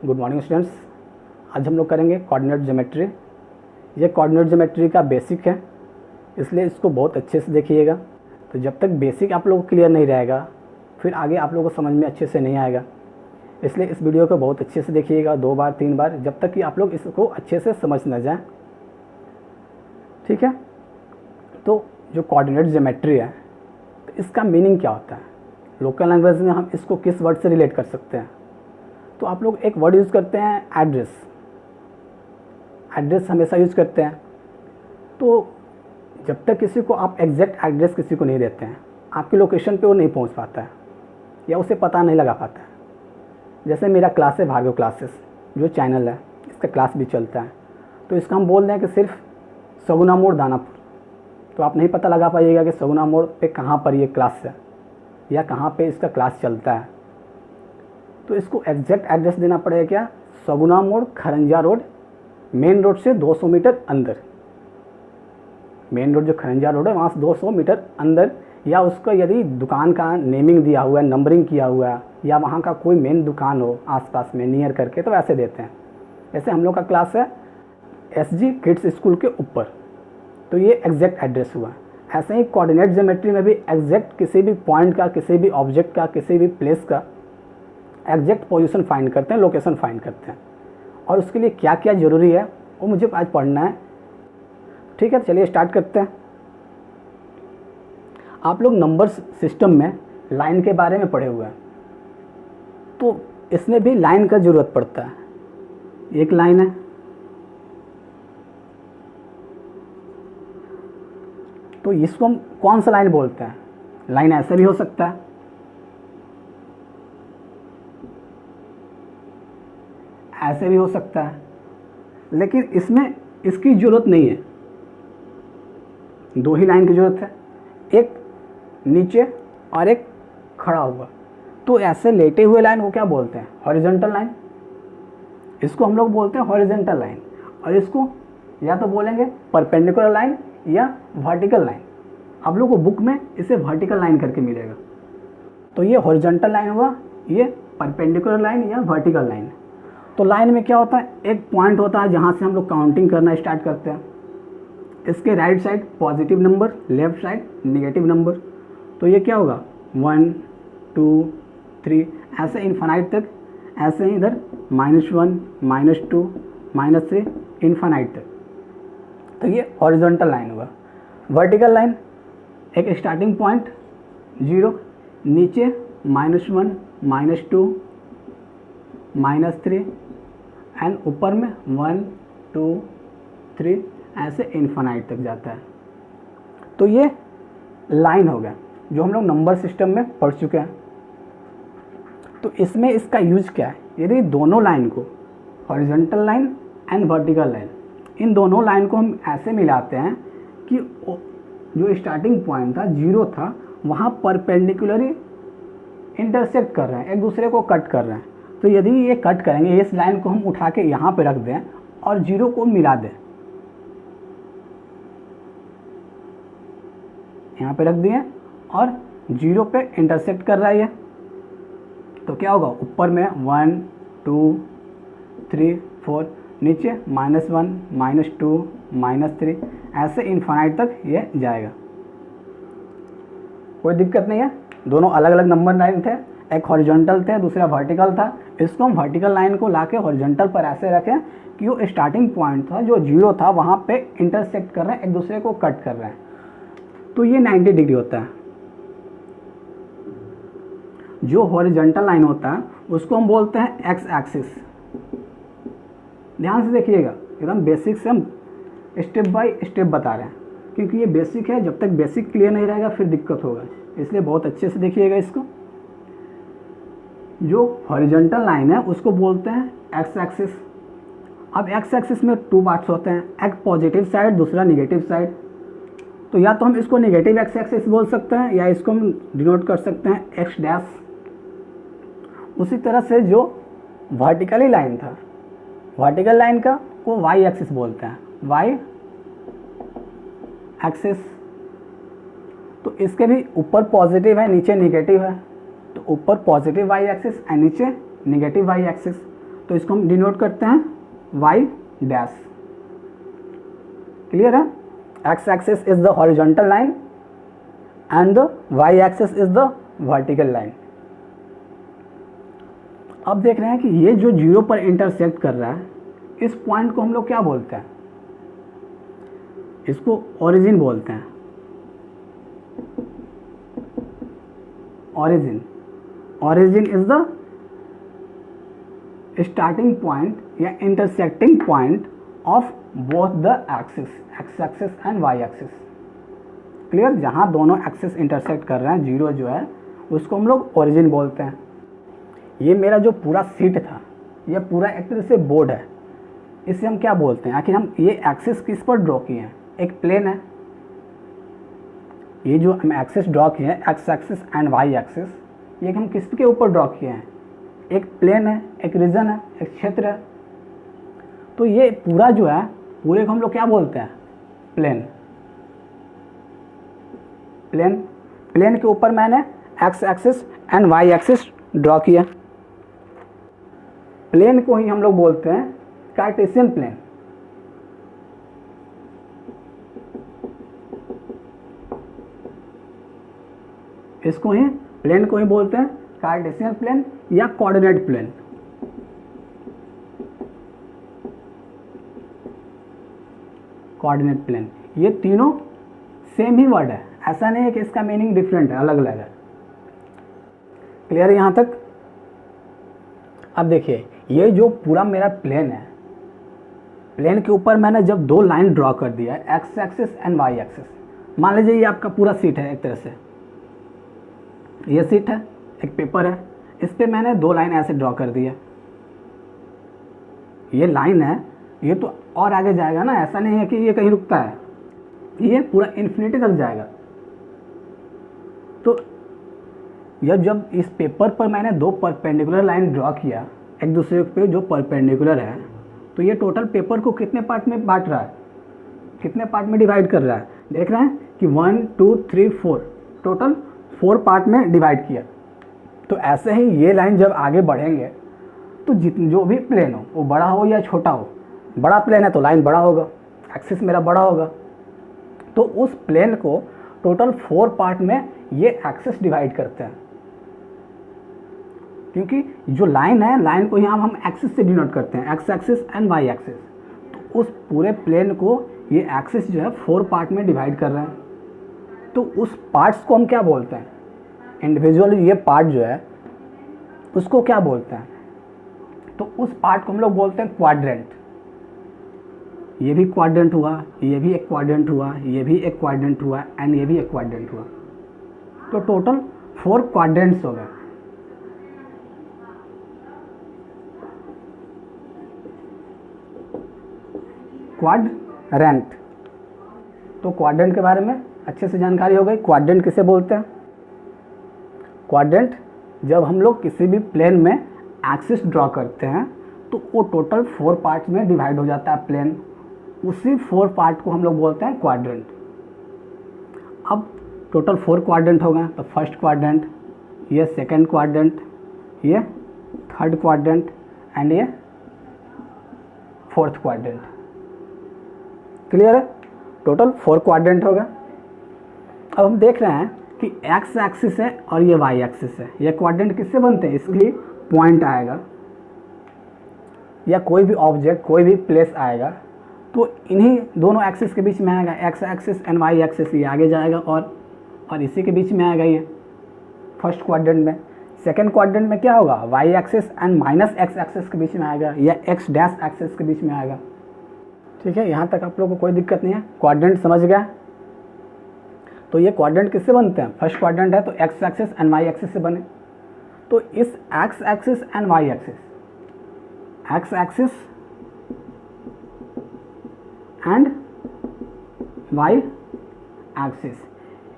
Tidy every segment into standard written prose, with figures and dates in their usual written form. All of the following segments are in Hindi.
Good morning students. आज हम लोग करेंगे कोऑर्डिनेट ज्योमेट्री। ये कोऑर्डिनेट ज्योमेट्री का बेसिक है, इसलिए इसको बहुत अच्छे से देखिएगा। तो जब तक बेसिक आप लोगों को क्लियर नहीं रहेगा फिर आगे आप लोगों को समझ में अच्छे से नहीं आएगा। इसलिए इस वीडियो को बहुत अच्छे से देखिएगा, 2 बार 3 बार, जब तक कि आप लोग इसको अच्छे से समझ न जाएं। ठीक है। तो जो कोऑर्डिनेट ज्योमेट्री है तो इसका मीनिंग क्या होता है, लोकल लैंग्वेज में हम इसको किस वर्ड से रिलेट कर सकते हैं। तो आप लोग एक वर्ड यूज़ करते हैं एड्रेस। एड्रेस हमेशा यूज़ करते हैं। तो जब तक किसी को आप एग्जैक्ट एड्रेस किसी को नहीं देते हैं, आपकी लोकेशन पे वो नहीं पहुंच पाता है या उसे पता नहीं लगा पाता है। जैसे मेरा क्लास है भार्गव क्लासेस, जो चैनल है, इसका क्लास भी चलता है। तो इसका हम बोल दें कि सिर्फ सगुना मोड़ दानापुर, तो आप नहीं पता लगा पाइएगा कि सगुना मोड़ पे कहाँ पर ये क्लास है या कहाँ पे इसका क्लास चलता है। तो इसको एग्जैक्ट एड्रेस देना पड़ेगा क्या, सगुना मोड़ खरंजा रोड, मेन रोड से 200 मीटर अंदर। मेन रोड जो खरंजा रोड है वहाँ से 200 मीटर अंदर, या उसका यदि दुकान का नेमिंग दिया हुआ है, नंबरिंग किया हुआ है, या वहाँ का कोई मेन दुकान हो आसपास में नियर करके, तो वैसे देते हैं। जैसे हम लोग का क्लास है SG किड्स स्कूल के ऊपर, तो ये एग्जैक्ट एड्रेस हुआ। ऐसे ही कोऑर्डिनेट ज्योमेट्री में भी एग्जैक्ट किसी भी पॉइंट का, किसी भी ऑब्जेक्ट का, किसी भी प्लेस का एग्जैक्ट पोजीशन फाइंड करते हैं, लोकेशन फाइंड करते हैं। और उसके लिए क्या क्या ज़रूरी है वो मुझे आज पढ़ना है। ठीक है, चलिए स्टार्ट करते हैं। आप लोग नंबर्स सिस्टम में लाइन के बारे में पढ़े हुए हैं, तो इसमें भी लाइन का ज़रूरत पड़ता है। एक लाइन है, तो इसको हम कौन सा लाइन बोलते हैं। लाइन ऐसे भी हो सकता है, ऐसे भी हो सकता है, लेकिन इसमें इसकी ज़रूरत नहीं है। 2 ही लाइन की ज़रूरत है, एक नीचे और एक खड़ा हुआ। तो ऐसे लेटे हुए लाइन को क्या बोलते हैं, हॉरिजॉन्टल लाइन। इसको हम लोग बोलते हैं हॉरिजॉन्टल लाइन, और इसको या तो बोलेंगे परपेंडिकुलर लाइन या वर्टिकल लाइन। आप लोग को बुक में इसे वर्टिकल लाइन करके मिलेगा। तो ये हॉरिजॉन्टल लाइन हुआ, ये परपेंडिकुलर लाइन या वर्टिकल लाइन। तो लाइन में क्या होता है, एक पॉइंट होता है जहाँ से हम लोग काउंटिंग करना स्टार्ट करते हैं। इसके right side positive number, left side negative number. तो ये क्या होगा, 1 2 3 ऐसे इन्फानाइट तक। ऐसे ही इधर -1 -2 -3 इन्फानाइट तक। तो ये हॉरिजॉन्टल लाइन हुआ। वर्टिकल लाइन एक स्टार्टिंग पॉइंट 0, नीचे -1 -2 -3 एंड ऊपर में 1 2 3 ऐसे इन्फानाइट तक जाता है। तो ये लाइन हो गया जो हम लोग नंबर सिस्टम में पढ़ चुके हैं। तो इसमें इसका यूज क्या है, यदि दोनों लाइन को, horizontal line and vertical line, इन दोनों लाइन को हम ऐसे मिलाते हैं कि जो स्टार्टिंग पॉइंट था 0 था, वहाँ परपेंडिकुलरली इंटरसेक्ट कर रहे हैं, एक दूसरे को कट कर रहे हैं। तो यदि ये कट करेंगे, इस लाइन को हम उठा के यहाँ पे रख दें और 0 को मिला दें, यहाँ पे रख दिए और 0 पे इंटरसेक्ट कर रहा है ये, तो क्या होगा, ऊपर में 1 2 3 4, नीचे -1 -2 -3 ऐसे इन्फानाइट तक ये जाएगा। कोई दिक्कत नहीं है। दोनों अलग अलग नंबर लाइन थे, एक हॉरिजॉन्टल थे, दूसरा वर्टिकल था। इसको हम वर्टिकल लाइन को लाके हॉरिजॉन्टल पर ऐसे रखें कि वो स्टार्टिंग पॉइंट था जो 0 था, वहाँ पे इंटरसेक्ट कर रहे हैं, एक दूसरे को कट कर रहे हैं। तो ये 90 डिग्री होता है। जो हॉरिजॉन्टल लाइन होता है उसको हम बोलते हैं एक्स एक्सिस। ध्यान से देखिएगा, एकदम बेसिक से हम स्टेप बाय स्टेप बता रहे हैं, क्योंकि ये बेसिक है। जब तक बेसिक क्लियर नहीं रहेगा फिर दिक्कत होगा, इसलिए बहुत अच्छे से देखिएगा इसको। जो हॉरिजॉन्टल लाइन है उसको बोलते हैं एक्स एक्सिस। अब एक्स एक्सिस में 2 पार्ट्स होते हैं, एक पॉजिटिव साइड, दूसरा नेगेटिव साइड। तो या तो हम इसको नेगेटिव एक्स एक्सिस बोल सकते हैं, या इसको हम डिनोट कर सकते हैं एक्स डैश। उसी तरह से जो वर्टिकली लाइन था, वर्टिकल लाइन का को वाई एक्सिस बोलते हैं, वाई एक्सिस। तो इसके भी ऊपर पॉजिटिव है, नीचे नेगेटिव है। तो ऊपर पॉजिटिव वाई एक्सिस एंड नीचे नेगेटिव वाई एक्सिस। तो इसको हम डिनोट करते हैं वाई डैश। क्लियर है? X axis is the horizontal line and the Y axis is the vertical line. अब देख रहे हैं कि ये जो जीरो पर इंटरसेक्ट कर रहा है, इस पॉइंट को हम लोग क्या बोलते हैं? इसको ओरिजिन बोलते हैं। Origin, origin is the starting point या intersecting point of both the axis, x axis and Y axis. Clear? जहाँ दोनों एक्सिस इंटरसेक्ट कर रहे हैं, जीरो जो है उसको हम लोग ओरिजिन बोलते हैं। ये मेरा जो पूरा सीट था, ये पूरा एक तरह से बोर्ड है, इसे हम क्या बोलते हैं? आखिर हम ये एक्सिस किस पर ड्रॉ किए हैं? एक प्लेन है। ये जो हम एक्सिस ड्रॉ किए हैं, X axis and Y axis, ये हम किसके ऊपर ड्रॉ किए हैं? एक प्लेन है, एक रीजन है, एक क्षेत्र है। तो ये पूरा जो है, पूरे को हम लोग क्या बोलते हैं? प्लेन। प्लेन, प्लेन के ऊपर मैंने X axis and Y axis draw किया। प्लेन को ही हम लोग बोलते हैं कार्टेशियन प्लेन। इसको ही, प्लेन को ही बोलते हैं कार्टेशियन प्लेन या कोऑर्डिनेट प्लेन। कोऑर्डिनेट प्लेन, ये तीनों सेम ही वर्ड है, ऐसा नहीं है कि इसका मीनिंग डिफरेंट है, अलग अलग है। क्लियर है यहाँ तक? अब देखिए, ये जो पूरा मेरा प्लेन है, प्लेन के ऊपर मैंने जब दो लाइन ड्रॉ कर दिया है, x axis and Y axis. मान लीजिए ये आपका पूरा सीट है, एक तरह से ये सीट है, एक पेपर है, इस पे मैंने दो लाइन ऐसे ड्रॉ कर दी है। ये लाइन है, ये तो और आगे जाएगा ना, ऐसा नहीं है कि ये कहीं रुकता है, ये पूरा इन्फिनिटी तक जाएगा। तो जब इस पेपर पर मैंने दो परपेंडिकुलर लाइन ड्रॉ किया एक दूसरे पे जो परपेंडिकुलर है, तो ये टोटल पेपर को कितने पार्ट में बांट रहा है, कितने पार्ट में डिवाइड कर रहा है? देख रहे हैं कि 1 2 3 4, टोटल 4 पार्ट में डिवाइड किया। तो ऐसे ही ये लाइन जब आगे बढ़ेंगे तो जो भी प्लेन हो, वो बड़ा हो या छोटा हो, बड़ा प्लेन है तो लाइन बड़ा होगा, एक्सिस मेरा बड़ा होगा, तो उस प्लेन को टोटल 4 पार्ट में ये एक्सिस डिवाइड करते हैं। क्योंकि जो लाइन है, लाइन को यहाँ हम एक्सिस से डिनोट करते हैं, X axis and Y axis. तो उस पूरे प्लेन को ये एक्सिस जो है 4 पार्ट में डिवाइड कर रहे हैं। तो उस पार्ट्स को हम क्या बोलते हैं? इंडिविजुअली ये पार्ट जो है उसको क्या बोलते हैं? तो उस पार्ट को हम लोग बोलते हैं क्वाड्रेंट। ये भी क्वाड्रेंट हुआ, ये भी एक क्वाड्रेंट हुआ, ये भी एक क्वाड्रेंट हुआ एंड ये भी एक क्वाड्रेंट हुआ। तो टोटल 4 क्वाड्रेंट्स हो गए। क्वाड्रेंट। तो क्वाड्रेंट के बारे में अच्छे से जानकारी हो गई। क्वाड्रेंट किसे बोलते हैं? क्वाड्रेंट जब हम लोग किसी भी प्लेन में एक्सिस ड्रॉ करते हैं तो वो टोटल 4 पार्ट्स में डिवाइड हो जाता है प्लेन, उसी 4 पार्ट को हम लोग बोलते हैं क्वाड्रेंट। अब टोटल 4 क्वाड्रेंट हो गए, तो फर्स्ट क्वाड्रेंट, ये सेकंड क्वाड्रेंट, ये थर्ड क्वाड्रेंट एंड ये फोर्थ क्वाड्रेंट। क्लियर है? टोटल 4 क्वाड्रेंट हो गए। अब हम देख रहे हैं कि एक्स एक्सिस है और ये वाई एक्सिस है। ये क्वाड्रेंट किससे बनते हैं? इसलिए पॉइंट आएगा या कोई भी ऑब्जेक्ट, कोई भी प्लेस आएगा तो इन्हीं दोनों एक्सिस के बीच में आएगा, X axis and Y axis. ये आगे जाएगा और इसी के बीच में आएगा ये फर्स्ट क्वाड्रेंट में। सेकंड क्वाड्रेंट में क्या होगा? Y axis and minus X axis के बीच में आएगा या एक्स डैश एक्सिस के बीच में आएगा। ठीक है, यहाँ तक आप लोगों को कोई दिक्कत नहीं है? क्वाड्रेंट समझ गया? तो ये क्वाड्रेंट किससे बनते हैं? फर्स्ट क्वाड्रेंट है तो x axis and Y axis से बने। तो इस x axis and Y axis, x axis and Y axis,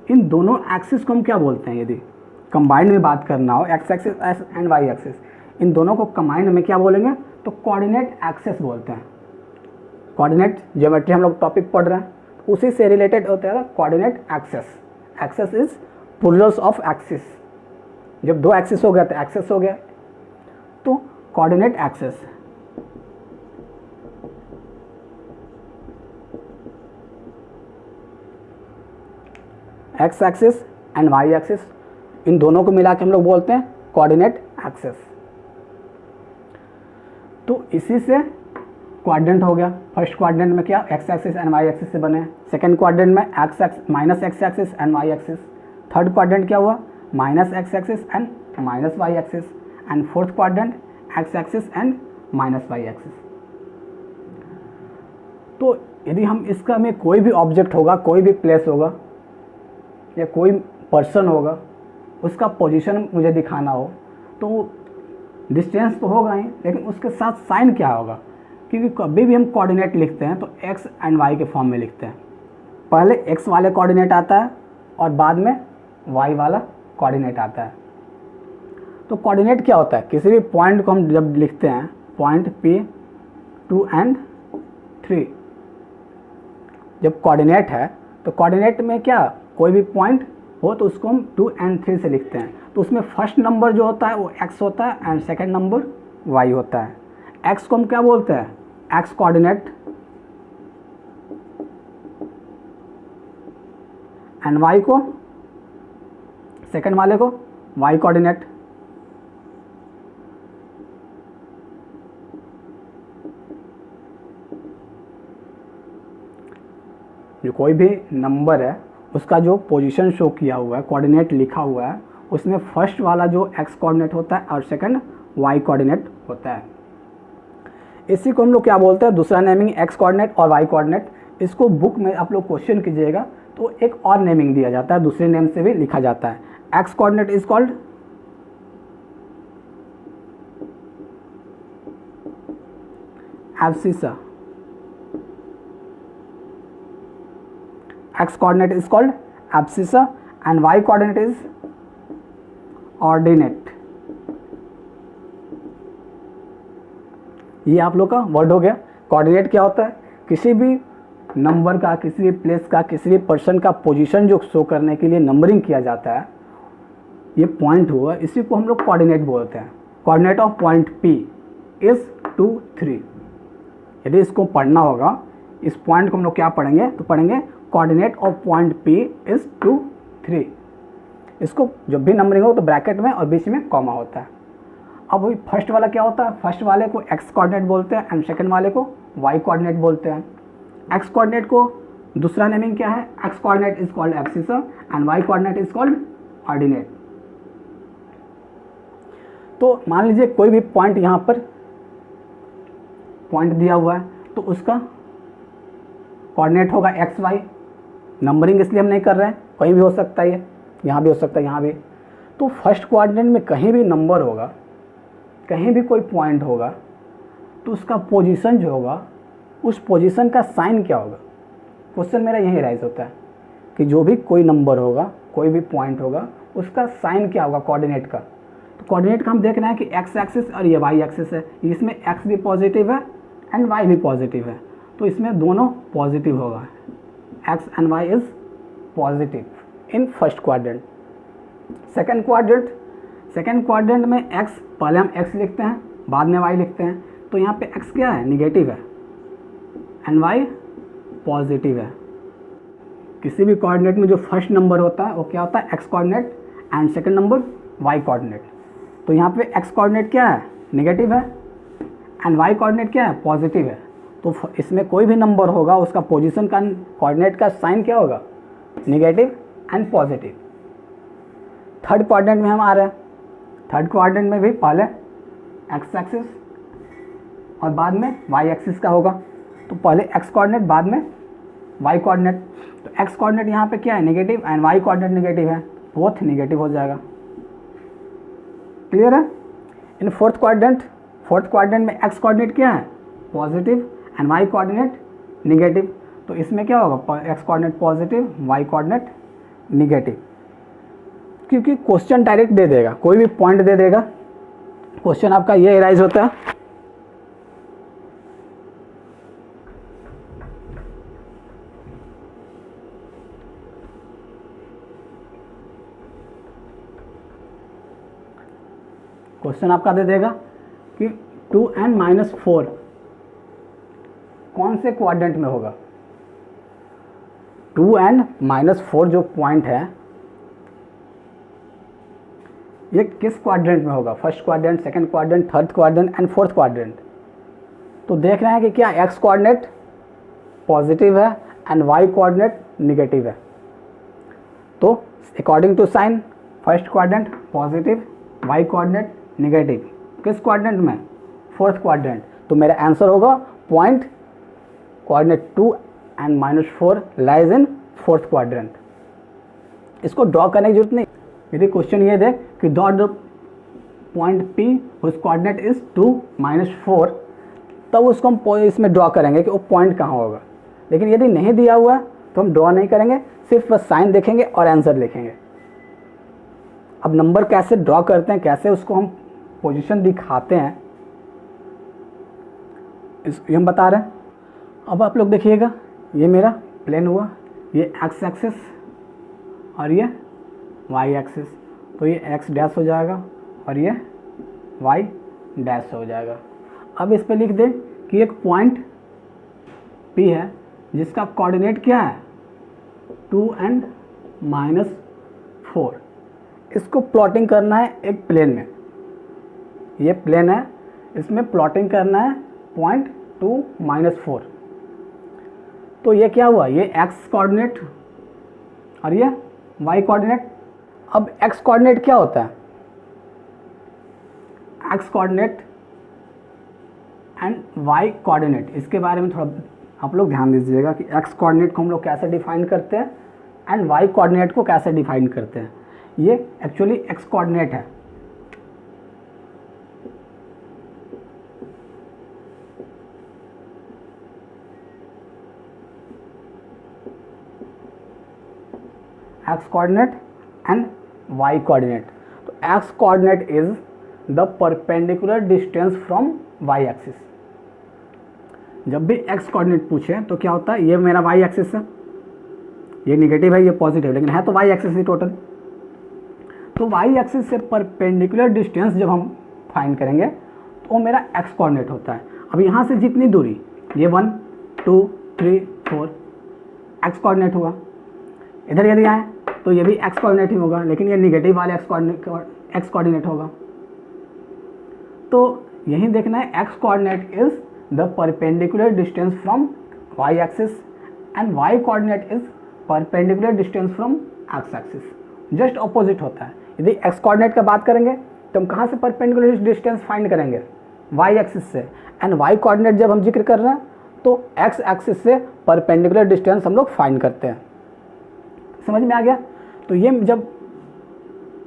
इन दोनों एक्सिस को हम क्या बोलते हैं? यदि कंबाइंड में बात करना हो, x axis and Y axis, इन दोनों को कंबाइंड में क्या बोलेंगे? तो कोऑर्डिनेट एक्सिस बोलते हैं। कोऑर्डिनेट ज्योमेट्री हम लोग टॉपिक पढ़ रहे हैं, उसी से रिलेटेड होता है coordinate axis. Axis is Plurals of axis. जब 2 एक्सिस हो गया तो एक्सिस हो गया, तो coordinate axis. X axis and Y axis, इन दोनों को मिला के हम लोग बोलते हैं कोऑर्डिनेट एक्सिस। तो इसी से क्वाड्रेंट हो गया। फर्स्ट क्वाड्रेंट में क्या X axis and Y axis से बने, सेकंड क्वाड्रेंट में minus X axis and Y axis, third quadrant क्या हुआ minus X axis and minus Y axis, and fourth quadrant X axis and minus Y axis. तो यदि हम इसका में कोई भी ऑब्जेक्ट होगा, कोई भी प्लेस होगा या कोई पर्सन होगा, उसका पोजीशन मुझे दिखाना हो, तो डिस्टेंस तो होगा ही, लेकिन उसके साथ साइन क्या होगा, क्योंकि कभी भी हम कोऑर्डिनेट लिखते हैं तो एक्स एंड वाई के फॉर्म में लिखते हैं। पहले एक्स वाले कोऑर्डिनेट आता है और बाद में वाई वाला कोऑर्डिनेट आता है। तो कोऑर्डिनेट क्या होता है, किसी भी पॉइंट को हम जब लिखते हैं पॉइंट P 2 and 3, जब कोऑर्डिनेट है तो कोऑर्डिनेट में क्या कोई भी पॉइंट हो तो उसको हम 2 and 3 से लिखते हैं। तो उसमें फर्स्ट नंबर जो होता है वो x होता है एंड सेकंड नंबर y होता है। x को हम क्या बोलते हैं x कोऑर्डिनेट एंड y को सेकंड वाले को y कोऑर्डिनेट। जो कोई भी नंबर है उसका जो पोजीशन शो किया हुआ है, कोऑर्डिनेट लिखा हुआ है, उसमें फर्स्ट वाला जो x कोऑर्डिनेट होता है और सेकंड y कोऑर्डिनेट होता है। इसी को हम लोग क्या बोलते हैं, दूसरा नेमिंग x कोऑर्डिनेट और y कोऑर्डिनेट। इसको बुक में आप लोग क्वेश्चन कीजिएगा तो एक और नेमिंग दिया जाता है, दूसरे नेम से भी लिखा जाता है। x coordinate is called abscissa, x coordinate is called abscissa and y coordinate is ordinate। ये आप लोग का वर्ड हो गया। कोऑर्डिनेट क्या होता है, किसी भी नंबर का, किसी भी प्लेस का, किसी भी पर्सन का पोजीशन जो शो करने के लिए नंबरिंग किया जाता है, ये पॉइंट हुआ, इसी को हम लोग कोऑर्डिनेट बोलते हैं। Coordinate of point P is 2 3। यदि इसको पढ़ना होगा, इस पॉइंट को हम लोग क्या पढ़ेंगे, तो पढ़ेंगे coordinate of point P is 2 3। इसको जब भी नंबरिंग हो तो ब्रैकेट में और बीच में कॉमा होता है। अब वही फर्स्ट वाला क्या होता है, फर्स्ट वाले को x कोऑर्डिनेट बोलते हैं एंड सेकंड वाले को y कोऑर्डिनेट बोलते हैं। x कोऑर्डिनेट को दूसरा नेमिंग क्या है, x coordinate is called abscissa and y coordinate is called ordinate. तो मान लीजिए कोई भी पॉइंट यहाँ पर पॉइंट दिया हुआ है तो उसका कोऑर्डिनेट होगा एक्स वाई। नंबरिंग इसलिए हम नहीं कर रहे हैं, कहीं भी हो सकता है, ये यहाँ भी हो सकता है, यहाँ भी। तो फर्स्ट क्वाड्रेंट में कहीं भी नंबर होगा, कहीं भी कोई पॉइंट होगा, तो उसका पोजीशन जो होगा, उस पोजीशन का साइन क्या होगा। क्वेश्चन मेरा यही राइज होता है कि जो भी कोई नंबर होगा, कोई भी पॉइंट होगा, उसका साइन क्या होगा कोऑर्डिनेट का। तो कोऑर्डिनेट का हम देख रहे हैं कि एक्स एक्सिस और ये वाई एक्सिस है, इसमें एक्स भी पॉजिटिव है एंड वाई भी पॉजिटिव है, तो इसमें दोनों पॉजिटिव होगा। X and Y is positive in first quadrant. Second quadrant में एक्स, पहले हम एक्स लिखते हैं बाद में वाई लिखते हैं, तो यहाँ पे एक्स क्या है, निगेटिव है एंड वाई पॉजिटिव है। किसी भी कोऑर्डिनेट में जो फर्स्ट नंबर होता है वो क्या होता है, x coordinate and second number Y coordinate. तो यहाँ पे एक्स कोऑर्डिनेट क्या है, निगेटिव है एंड वाई कोऑर्डिनेट क्या है, पॉजिटिव है। तो इसमें कोई भी नंबर होगा, उसका पोजीशन का कोऑर्डिनेट का साइन क्या होगा, negative and positive. Third quadrant में हम आ रहे हैं। थर्ड क्वाड्रेंट में भी पहले एक्स एक्सिस और बाद में वाई एक्सिस का होगा, तो पहले एक्स कोऑर्डिनेट बाद में वाई कोऑर्डिनेट। तो एक्स कोऑर्डिनेट यहाँ पे क्या है, negative and Y coordinate negative है, बोथ नेगेटिव हो जाएगा। क्लियर है। इन फोर्थ क्वाड्रेंट में एक्स कोऑर्डिनेट क्या है, positive and Y coordinate negative. तो इसमें क्या होगा, X coordinate positive, Y coordinate negative. क्योंकि क्वेश्चन डायरेक्ट दे देगा, कोई भी पॉइंट दे देगा, क्वेश्चन आपका ये राइज होता है। क्वेश्चन आपका दे देगा कि 2n-4 कौन से क्वाड्रेंट में होगा। 2 एंड -4 जो पॉइंट है ये किस क्वाड्रेंट में होगा, first quadrant, second quadrant, third quadrant and fourth quadrant. तो देख रहे हैं कि क्या एक्स कोऑर्डिनेट पॉजिटिव है एंड वाई कोऑर्डिनेट निगेटिव है। तो according to sign first quadrant positive, Y coordinate negative, किस क्वाड्रेंट में, फोर्थ क्वाड्रेंट। तो मेरा आंसर होगा point coordinate 2 and -4 lies in fourth quadrant. इसको ड्रॉ करने की जरूरत नहीं। यदि क्वेश्चन ये दे कि dot the point P whose coordinate is 2 -4, तब उसको हम इसमें ड्रॉ करेंगे कि वो पॉइंट कहाँ होगा। लेकिन यदि नहीं दिया हुआ है तो हम ड्रॉ नहीं करेंगे, सिर्फ बस साइन देखेंगे और आंसर लिखेंगे। अब नंबर कैसे ड्रॉ करते हैं, कैसे उसको हम पोजीशन दिखाते हैं, ये हम बता रहे हैं। अब आप लोग देखिएगा, ये मेरा प्लेन हुआ, ये एक्स एक्सिस और ये वाई एक्सिस। तो ये एक्स डैश हो जाएगा और ये वाई डैश हो जाएगा। अब इस पे लिख दें कि एक पॉइंट P है जिसका कोऑर्डिनेट क्या है 2 एंड -4। इसको प्लॉटिंग करना है एक प्लेन में, ये प्लेन है, इसमें प्लॉटिंग करना है पॉइंट 2 -4। तो ये क्या हुआ, ये x कोऑर्डिनेट और ये y कोऑर्डिनेट। अब x कोऑर्डिनेट क्या होता है, x coordinate and y coordinate, इसके बारे में थोड़ा आप लोग ध्यान दीजिएगा कि x कोऑर्डिनेट को हम लोग कैसे डिफाइन करते हैं एंड y कोऑर्डिनेट को कैसे डिफाइन करते हैं। ये एक्चुअली x कोऑर्डिनेट है, x coordinate and y coordinate। तो x coordinate is the perpendicular distance from y axis। जब भी x coordinate पूछे तो क्या होता है, ये मेरा y axis है, ये निगेटिव है, ये पॉजिटिव, लेकिन है तो y axis ही टोटल। तो y axis से परपेंडिकुलर डिस्टेंस जब हम फाइंड करेंगे तो वो मेरा x कोऑर्डिनेट होता है। अब यहाँ से जितनी दूरी, ये 1 2 3 4 x कोऑर्डिनेट हुआ, इधर यदि आए तो ये भी x कोऑर्डिनेट ही होगा, लेकिन ये निगेटिव वाले x कोऑर्डिनेट होगा। तो यही देखना है x coordinate is the perpendicular distance from y axis and y coordinate is perpendicular distance from x axis, just opposite होता है। यदि x कोऑर्डिनेट का बात करेंगे तो हम कहाँ से परपेंडिकुलर डिस्टेंस फाइंड करेंगे, y एक्सिस से, एंड y कोऑर्डिनेट जब हम जिक्र कर रहे हैं तो x एक्सिस से परपेंडिकुलर डिस्टेंस हम लोग फाइंड करते हैं। समझ में आ गया। तो ये जब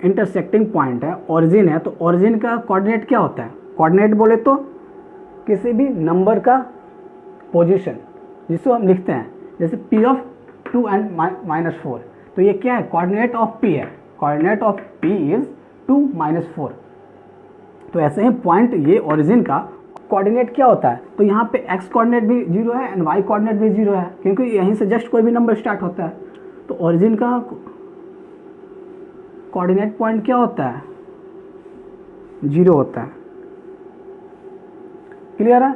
इंटरसेक्टिंग पॉइंट है, ओरिजिन है, तो ओरिजिन का कोऑर्डिनेट क्या होता है, कोऑर्डिनेट बोले तो किसी भी नंबर का पोजीशन जिसको हम लिखते हैं, जैसे P ऑफ 2 एंड -4, तो ये क्या है, कोऑर्डिनेट ऑफ P है, कोऑर्डिनेट ऑफ P इज 2 -4। तो ऐसे ही पॉइंट ये ओरिजिन का कोऑर्डिनेट क्या होता है, तो यहाँ पे x कोऑर्डिनेट भी 0 है एंड y कोऑर्डिनेट भी 0 है, क्योंकि यहीं से जस्ट कोई भी नंबर स्टार्ट होता है। तो ओरिजिन का कोऑर्डिनेट पॉइंट क्या होता है, 0 होता है। क्लियर है।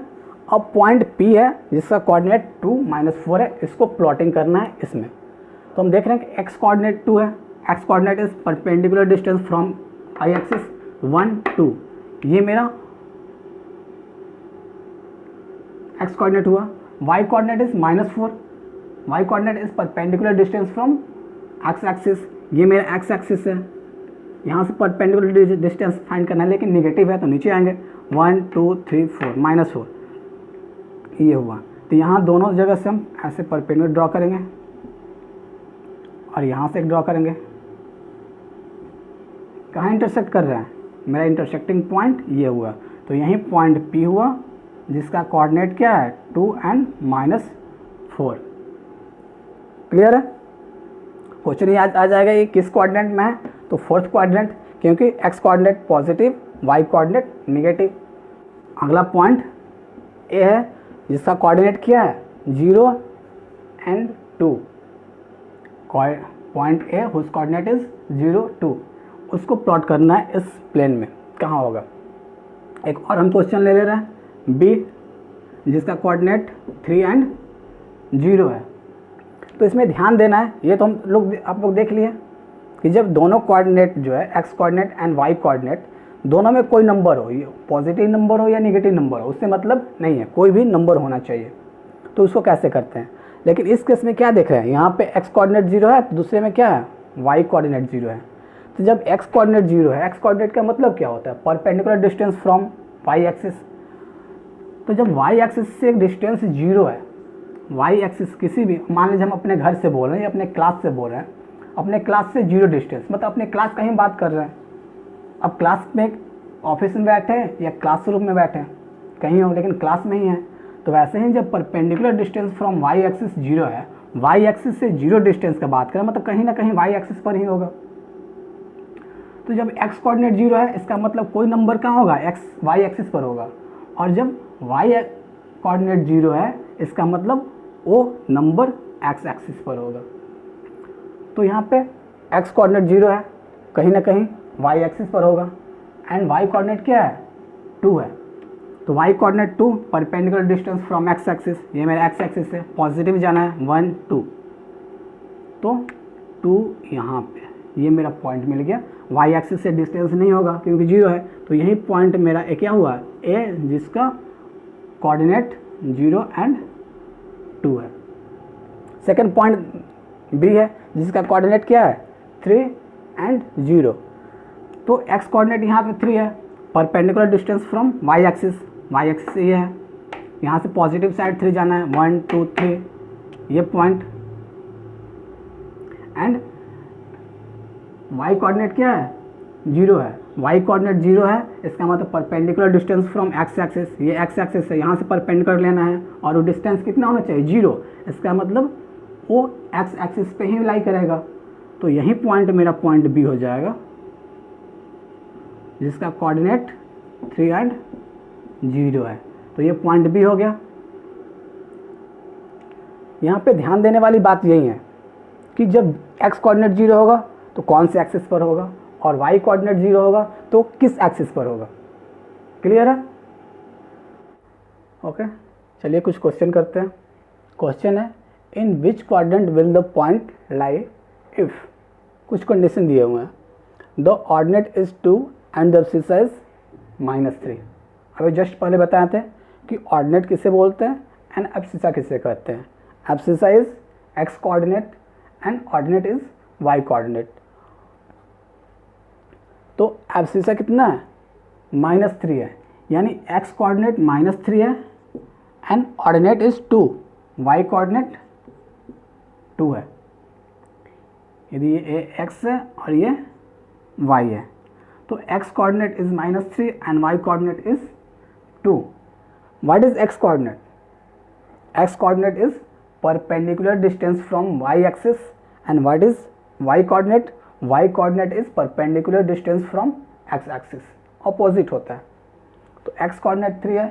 अब पॉइंट P है जिसका कोऑर्डिनेट 2 -4 है, इसको प्लॉटिंग करना है इसमें। तो हम देख रहे हैं कि x कोऑर्डिनेट 2 है, x coordinate is perpendicular distance from y axis 1 2, ये मेरा x कोऑर्डिनेट हुआ। y coordinate is -4, y coordinate is perpendicular distance from x axis, ये मेरा x एक्सिस है। यहाँ से परपेंडिकुलर डिस्टेंस फाइंड करना है, लेकिन निगेटिव है तो नीचे आएंगे 1 2 3 4 -4, ये हुआ। तो यहाँ दोनों जगह से हम ऐसे परपेंडिकुलर ड्रॉ करेंगे और यहाँ से एक ड्रॉ करेंगे। कहाँ इंटरसेक्ट कर रहा है, मेरा इंटरसेक्टिंग पॉइंट ये हुआ। तो यहीं पॉइंट P हुआ जिसका कोऑर्डिनेट क्या है 2 एंड -4। क्लियर है। क्वेश्चन ये आ जाएगा ये किस कोऑर्डिनेट में है, तो फोर्थ क्वाड्रेंट, क्योंकि x coordinate positive, y coordinate negative. अगला पॉइंट A है जिसका कोऑर्डिनेट क्या है 0 and 2, point A whose coordinate is 0 2, उसको प्लॉट करना है इस प्लेन में, कहाँ होगा। एक और हम क्वेश्चन ले रहे हैं B जिसका कोऑर्डिनेट 3 एंड 0 है। तो इसमें ध्यान देना है, ये तो आप लोग देख लिए कि जब दोनों कोऑर्डिनेट जो है x coordinate and Y coordinate दोनों में कोई नंबर हो, ये पॉजिटिव नंबर हो या नेगेटिव नंबर हो, उससे मतलब नहीं है, कोई भी नंबर होना चाहिए। तो उसको कैसे करते हैं, लेकिन इस केस में क्या देख रहे हैं, यहाँ पे एक्स कोऑर्डिनेट 0 है, तो दूसरे में क्या है, वाई कोऑर्डिनेट 0 है। तो जब एक्स कोऑर्डिनेट 0 है, एक्स कोऑर्डिनेट का मतलब क्या होता है, perpendicular distance from Y axis. तो जब वाई एक्सिस से एक डिस्टेंस 0 है, वाई एक्सिस किसी भी, मान लीजिए हम अपने घर से बोल रहे हैं या अपने क्लास से बोल रहे हैं, अपने क्लास से 0 डिस्टेंस, मतलब अपने क्लास का ही बात कर रहे हैं। अब क्लास में ऑफिस में बैठे हैं या क्लासरूम में बैठे हैं, कहीं हो लेकिन क्लास में ही है। तो वैसे ही जब perpendicular distance from Y axis 0 है, वाई एक्सिस से 0 डिस्टेंस का बात करें, मतलब कहीं ना कहीं वाई एक्सिस पर ही होगा। तो जब एक्स कोऑर्डिनेट 0 है, इसका मतलब कोई नंबर कहाँ होगा, एक्स वाई एक्सिस पर होगा। और जब वाई कोऑर्डिनेट 0 है, इसका मतलब वो नंबर एक्स एक्सिस पर होगा। तो यहाँ पे एक्स कोऑर्डिनेट 0 है, कहीं ना कहीं वाई एक्सिस पर होगा, एंड वाई कोऑर्डिनेट क्या है, 2 है। तो Y coordinate 2, perpendicular distance from x axis, ये मेरा एक्स एक्सिस है, पॉजिटिव जाना है 1 2, तो 2 यहाँ पे, ये मेरा पॉइंट मिल गया। वाई एक्सिस से डिस्टेंस नहीं होगा क्योंकि 0 है, तो यही पॉइंट मेरा क्या हुआ, ए, जिसका कोऑर्डिनेट 0 एंड 2 है। सेकंड पॉइंट बी है, जिसका कोऑर्डिनेट क्या है, 3 एंड 0। तो एक्स कोऑर्डिनेट यहाँ पे 3 है, perpendicular distance from Y axis, Y axis से ये है, यहाँ से पॉजिटिव साइड 3 जाना है, 1 2 3, ये पॉइंट। एंड वाई कोऑर्डिनेट क्या है, 0 है, वाई कोऑर्डिनेट 0 है, इसका मतलब perpendicular distance from x axis, ये एक्स एक्सिस है, यहाँ से परपेंडिकुलर लेना है, और वो डिस्टेंस कितना होना चाहिए, 0, इसका मतलब वो एक्स एक्सिस पे ही लाई करेगा। तो यही पॉइंट मेरा पॉइंट बी हो जाएगा, जिसका कोऑर्डिनेट 3 एंड 0 है। तो ये पॉइंट बी हो गया। यहाँ पे ध्यान देने वाली बात यही है कि जब एक्स कोऑर्डिनेट 0 होगा तो कौन से एक्सिस पर होगा, और वाई कोऑर्डिनेट 0 होगा तो किस एक्सिस पर होगा। क्लियर है? ओके, चलिए कुछ क्वेश्चन करते हैं। क्वेश्चन है, in which quadrant will the point lie if, कुछ कंडीशन दिए हुए हैं, the ordinate is 2 and the abscissa is -3। अभी जस्ट पहले बताए थे कि ऑर्डिनेट किसे बोलते हैं एंड एब्सिसा किसे कहते हैं। Abscissa is x coordinate and ordinate is y coordinate. तो एब्सिसा कितना है, -3 है, यानी एक्स कोऑर्डिनेट -3 है and ordinate is 2, y coordinate 2 है। यदि ये x है और ये y है, तो x coordinate is -3 and y coordinate is 2। What is x coordinate? x coordinate is perpendicular distance from y axis, and what is y coordinate? y coordinate is perpendicular distance from x axis, opposite होता है। तो x कोऑर्डिनेट 3 है,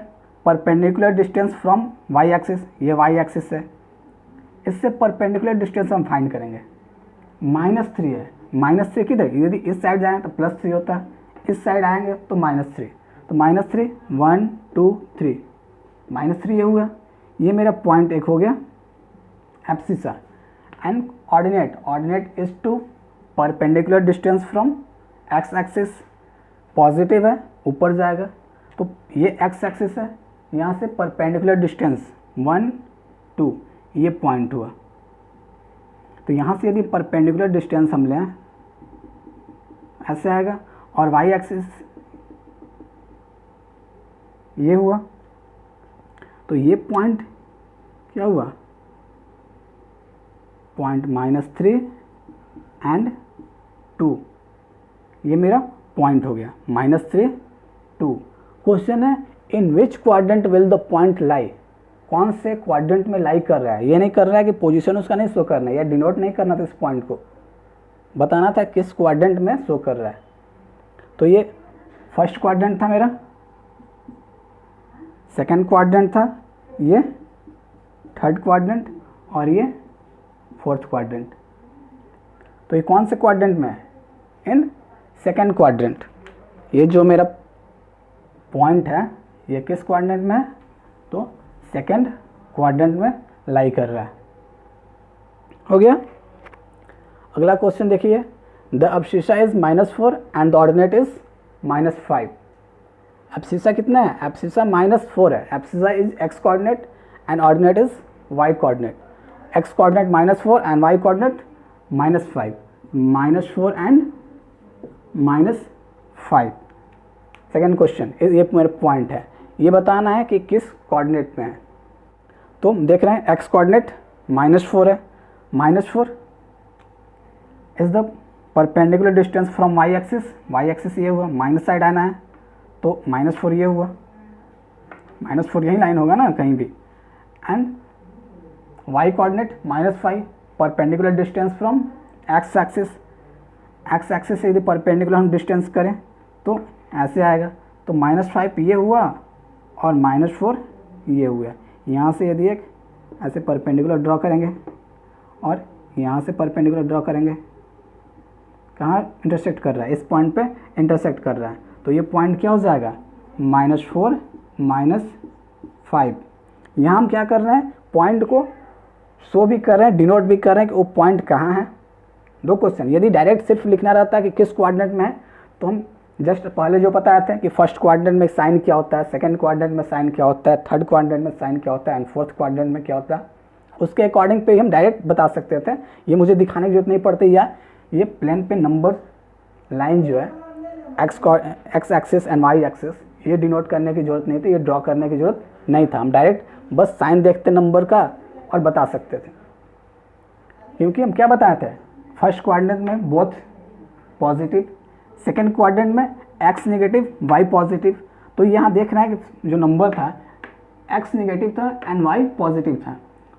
perpendicular distance from y axis, ये y एक्सिस है, इससे परपेंडिकुलर डिस्टेंस हम फाइंड करेंगे। -3 है, -3 किधर, यदि इस साइड जाएँ तो +3 होता है, इस साइड आएंगे तो -3, तो -3 1 2 3, -3 ये हुआ, ये मेरा पॉइंट एक हो गया abscissa. And ordinate is 2, perpendicular distance from x axis, positive है, ऊपर जाएगा, तो ये एक्स एक्सिस है, यहाँ से परपेंडिकुलर डिस्टेंस 1 2, ये पॉइंट हुआ। तो यहाँ से यदि परपेंडिकुलर डिस्टेंस हम लें, ऐसे आएगा, और वाई एक्सिस ये हुआ, तो ये पॉइंट क्या हुआ, पॉइंट -3 एंड 2, ये मेरा पॉइंट हो गया, -3 2। क्वेश्चन है, in which quadrant will the point lie, कौन से क्वाड्रेंट में लाई कर रहा है, ये नहीं कर रहा है कि पोजीशन उसका नहीं शो करना है, या डिनोट नहीं करना था, इस पॉइंट को बताना था किस क्वाड्रेंट में शो कर रहा है। तो ये फर्स्ट क्वाड्रेंट था मेरा, सेकंड क्वाड्रेंट था, ये थर्ड क्वाड्रेंट, और ये फोर्थ क्वाड्रेंट। तो ये कौन से क्वाड्रेंट में है, इन सेकंड क्वाड्रेंट। ये जो मेरा पॉइंट है ये किस क्वाड्रेंट में है, तो सेकंड क्वाड्रेंट में लाई कर रहा है। हो गया। अगला क्वेश्चन देखिए, the abscissa is -4 and the ordinate is -5। Abscissa कितना है? एब्सिसा -4 है। Abscissa is x coordinate and ordinate is y coordinate. X coordinate -4 and Y coordinate -5। -4 and -5। Second question, ये मेरा पॉइंट है, ये बताना है कि किस कोऑर्डिनेट में है। तो हम देख रहे हैं एक्स कोऑर्डिनेट -4 है। -4 is the perpendicular distance from Y axis. Y axis ये हुआ, माइनस साइड आना है तो -4 ये हुआ, -4 यही लाइन होगा ना कहीं भी। And Y coordinate -5, perpendicular distance from x axis. X axis से यदि परपेंडिकुलर हम डिस्टेंस करें तो ऐसे आएगा, तो -5 ये हुआ और -4 ये हुआ। यहाँ से यदि एक ऐसे परपेंडिकुलर ड्रॉ करेंगे और यहाँ से परपेंडिकुलर ड्रॉ करेंगे, कहाँ इंटरसेक्ट कर रहा है? इस पॉइंट पे इंटरसेक्ट कर रहा है, तो ये पॉइंट क्या हो जाएगा? -4 -5। यहाँ हम क्या कर रहे हैं? पॉइंट को शो भी कर रहे हैं, डिनोट भी कर रहे हैं कि वो पॉइंट कहाँ है। दो क्वेश्चन, यदि डायरेक्ट सिर्फ लिखना रहता है कि किस कोऑर्डिनेट में है, तो हम जस्ट पहले जो बताए थे कि फर्स्ट कोऑर्डिनेट में साइन क्या होता है, सेकंड कोऑर्डिनेट में साइन क्या होता है, थर्ड कोऑर्डिनेट में साइन क्या होता है एंड फोर्थ कोऑर्डिनेट में क्या होता है, उसके अकॉर्डिंग पे हम डायरेक्ट बता सकते थे। ये मुझे दिखाने की जरूरत नहीं पड़ती, या ये प्लेन पे नंबर लाइन जो है x axis and Y axis, ये डिनोट करने की जरूरत नहीं थी, ये ड्रॉ करने की जरूरत नहीं था। हम डायरेक्ट बस साइन देखते नंबर का और बता सकते थे, क्योंकि हम क्या बताए थे? फर्स्ट कोऑर्डिनेट में बोथ पॉजिटिव, सेकेंड कोऑर्डिनेट में एक्स नेगेटिव वाई पॉजिटिव। तो यहाँ देख रहे हैं कि जो नंबर था एक्स नेगेटिव था एंड वाई पॉजिटिव था।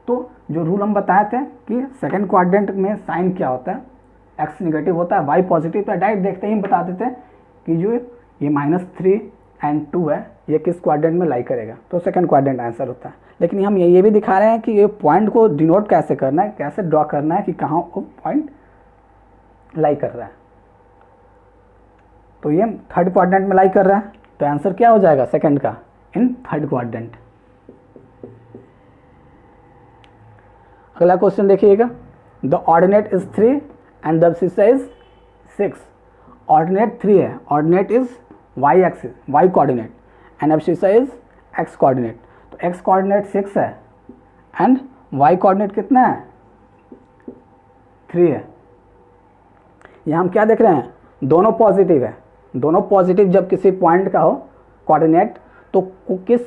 तो जो रूल हम बताए थे कि सेकेंड कोऑर्डिनेट में साइन क्या होता है, एक्स नेगेटिव होता है, वाई पॉजिटिव, तो डायरेक्ट देखते ही हम बता देते हैं कि जो ये -3 एंड 2 है, ये किस कोऑर्डिनेट में लाई करेगा, तो सेकेंड कोऑर्डिनेट आंसर होता है। लेकिन हम ये भी दिखा रहे हैं कि ये पॉइंट को डिनोट कैसे करना है, कैसे ड्रॉ करना है कि कहाँ वो पॉइंट लाई कर रहा है। तो ये थर्ड क्वाड्रेंट में लाई कर रहा है, तो आंसर क्या हो जाएगा सेकंड का, इन थर्ड क्वाड्रेंट। अगला क्वेश्चन देखिएगा, the ordinate is 3 and the abscissa is 6। Ordinate 3 है, ordinate is y axis, y coordinate, and abscissa is x coordinate. तो एक्स कोऑर्डिनेट 6 है एंड वाई कोऑर्डिनेट कितना है? 3 है। यहाँ हम क्या देख रहे हैं? दोनों पॉजिटिव है। दोनों पॉजिटिव जब किसी पॉइंट का हो कोऑर्डिनेट, तो किस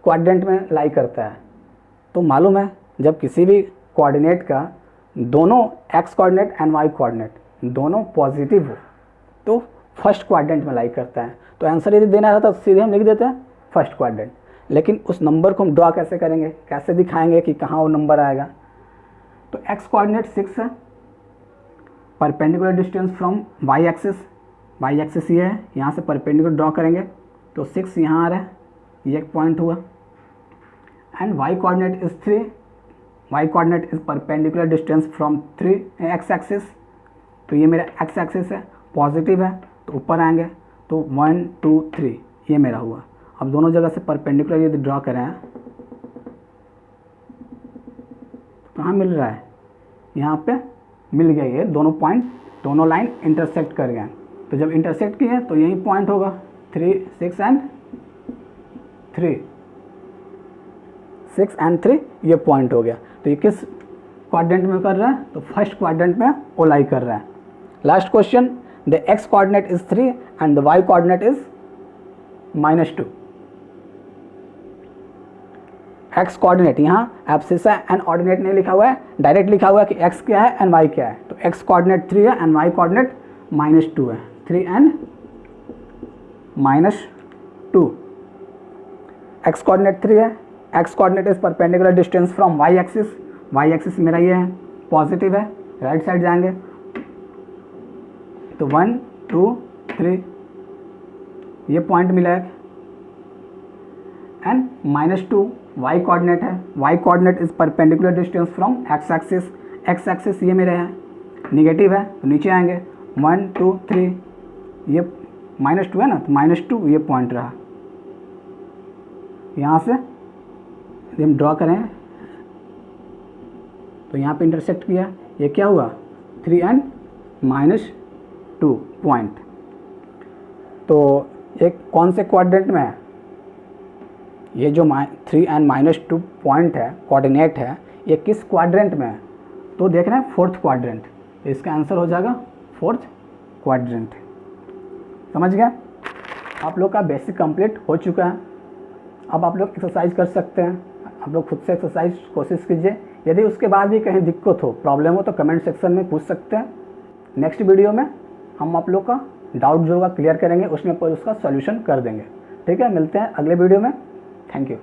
क्वाड्रेंट में लाई करता है? तो मालूम है जब किसी भी कोऑर्डिनेट का दोनों x coordinate and Y coordinate दोनों पॉजिटिव हो तो फर्स्ट क्वाड्रेंट में लाई करता है। तो आंसर यदि देना रहता तो सीधे हम लिख देते हैं फर्स्ट क्वाड्रेंट। लेकिन उस नंबर को हम ड्रॉ कैसे करेंगे, कैसे दिखाएंगे कि कहाँ वो नंबर आएगा? तो एक्स कोऑर्डिनेट 6 है, perpendicular distance from Y axis ये है, यहाँ से परपेंडिकुलर ड्रॉ करेंगे तो 6 यहाँ आ रहा है, ये एक पॉइंट हुआ। And Y coordinate is 3, y coordinate is perpendicular distance from 3 x axis, तो ये मेरा एक्स एक्सिस है, पॉजिटिव है तो ऊपर आएंगे, तो 1 2 3 ये मेरा हुआ। अब दोनों जगह से परपेंडिकुलर यदि ड्रॉ करें तो कहाँ मिल रहा है? यहाँ पे मिल गया, ये दोनों पॉइंट, दोनों लाइन इंटरसेक्ट कर गए। तो जब इंटरसेक्ट किए तो यही पॉइंट होगा 3 6 एंड 3, 6 एंड 3 ये पॉइंट हो गया। तो ये किस क्वाड्रेंट में कर रहा है? तो फर्स्ट क्वाड्रेंट में वो लाई कर रहा है। Last question, the x coordinate is 3 and the y coordinate is -2। X coordinate यहाँ एब्सिसा एंड ऑर्डिनेट नहीं लिखा हुआ है, डायरेक्ट लिखा हुआ है कि एक्स क्या है एंड वाई क्या है। तो एक्स कोऑर्डिनेट 3 है एंड वाई कोऑर्डिनेट -2 है, 3 एंड -2। एक्स कोऑर्डिनेट 3 है, x coordinate is perpendicular distance from Y axis मेरा ये है, पॉजिटिव है, राइट साइड जाएंगे तो 1 2 3 ये पॉइंट मिला है। एंड -2 वाई कोऑर्डिनेट है, y coordinate is perpendicular distance from x axis ये मेरे हैं, निगेटिव है तो नीचे आएंगे 1 2 3 ये -2 है ना, तो -2 ये पॉइंट रहा। यहाँ से यदि हम ड्रॉ करें तो यहाँ पे इंटरसेक्ट किया, ये क्या हुआ 3n - 2 पॉइंट। तो एक कौन से क्वाड्रेंट में है, ये जो 3n - 2 पॉइंट है, कोऑर्डिनेट है, ये किस क्वाड्रेंट में है, तो देख रहे हैं 4th क्वाड्रेंट। तो इसका आंसर हो जाएगा 4th क्वाड्रेंट। समझ गए? आप लोग का बेसिक कंप्लीट हो चुका है। अब आप लोग एक्सरसाइज कर सकते हैं, आप लोग खुद से एक्सरसाइज कोशिश कीजिए। यदि उसके बाद भी कहीं दिक्कत हो, प्रॉब्लम हो, तो कमेंट सेक्शन में पूछ सकते हैं। नेक्स्ट वीडियो में हम आप लोग का डाउट जो होगा क्लियर करेंगे, उसमें पर उसका सॉल्यूशन कर देंगे। ठीक है, मिलते हैं अगले वीडियो में। Thank you.